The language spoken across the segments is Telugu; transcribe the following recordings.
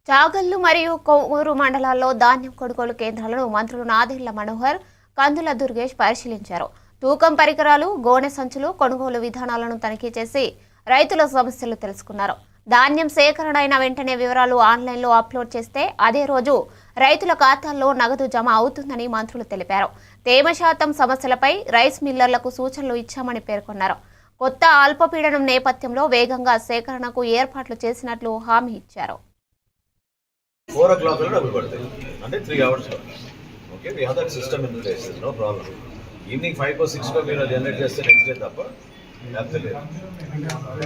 చాగల్లు మరియు కొవ్వూరు మండలాల్లో ధాన్యం కొనుగోలు కేంద్రాలను మంత్రులు నాదెళ్ల మనోహర్, కందుల దుర్గేష్ పరిశీలించారు. తూకం పరికరాలు, గోనె సంచులు కొనుగోలు విధానాలను తనిఖీ చేసి రైతుల సమస్యలు తెలుసుకున్నారు. ధాన్యం సేకరణ అయిన వెంటనే వివరాలు ఆన్లైన్లో అప్లోడ్ చేస్తే అదే రోజు రైతుల ఖాతాల్లో నగదు జమ అవుతుందని మంత్రులు తెలిపారు. తేమ శాతం సమస్యలపై రైస్ మిల్లర్లకు సూచనలు ఇచ్చామని పేర్కొన్నారు. కొత్త అల్పపీడనం నేపథ్యంలో వేగంగా సేకరణకు ఏర్పాట్లు చేసినట్లు హామీ ఇచ్చారు. 4 o'clock డబ్బులు పడతాయి అంటే 3 hours. Okay, we have that system in place, no problem. Evening 5 or 6 మీరు జనరేట్ చేస్తే నెక్స్ట్ డే తప్ప లేకపోతే లేదు.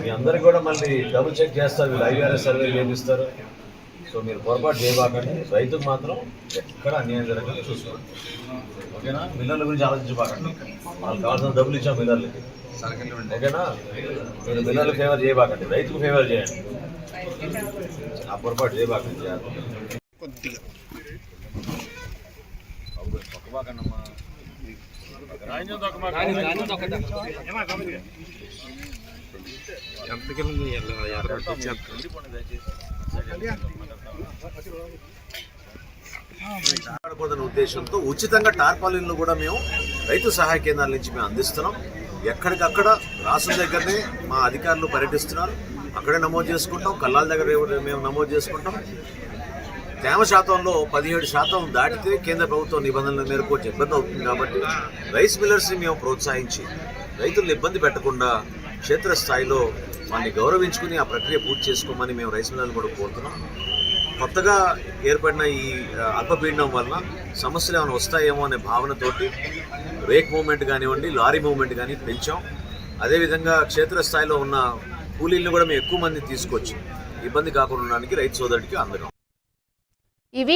మీ అందరికి కూడా మళ్ళీ డబుల్ చెక్ చేస్తారు, వీళ్ళు IRS సర్వే చేపిస్తారు. సో మీరు పొరపాటు చేయబాకండి. రైతుకు మాత్రం ఎక్కడ అన్యాయం జరగకుండా చూసుకోండి. ఓకేనా? మిల్లర్ల గురించి ఆలోచించబాకండి. వాళ్ళకి కావాల్సిన డబ్బులు ఇచ్చాం మిల్లర్లకి. ఓకేనా? మీరు మిల్లర్లు ఫేవర్ చేయబాకండి, రైతుకు ఫేవర్ చేయండి. ఆ పొరపాటు చేయబాకండి. కొద్దిగా పక్కబాకండమ్మా. ఉద్దేశంతో ఉచితంగా టార్పాలిన్లు కూడా మేము రైతు సహాయ కేంద్రాల నుంచి మేము అందిస్తున్నాం. ఎక్కడికక్కడ రాసుల దగ్గరనే మా అధికారులు పర్యటిస్తున్నారు. అక్కడే నమోదు చేసుకుంటాం. కల్లాల దగ్గర మేము నమోదు చేసుకుంటాం. తేమ శాతంలో 17% దాటితే కేంద్ర ప్రభుత్వ నిబంధనల మేరకు కొంచెం ఇబ్బంది అవుతుంది. కాబట్టి రైస్ మిల్లర్స్ని మేము ప్రోత్సహించి రైతులను ఇబ్బంది పెట్టకుండా క్షేత్రస్థాయిలో వారిని గౌరవించుకుని ఆ ప్రక్రియ పూర్తి చేసుకోమని మేము రైస్ మిల్లర్లు కూడా కోరుతున్నాం. కొత్తగా ఏర్పడిన ఈ అల్పపీడనం వలన సమస్యలు ఏమైనా వస్తాయేమో అనే భావనతోటి రేక్ మూవ్మెంట్ కానివ్వండి, లారీ మూవ్మెంట్ కానీ పెంచాం. అదేవిధంగా క్షేత్రస్థాయిలో ఉన్న కూలీలను కూడా మేము ఎక్కువ మంది తీసుకొచ్చి ఇబ్బంది కాకుండా ఉండడానికి రైతు సోదరుడికి అందరం.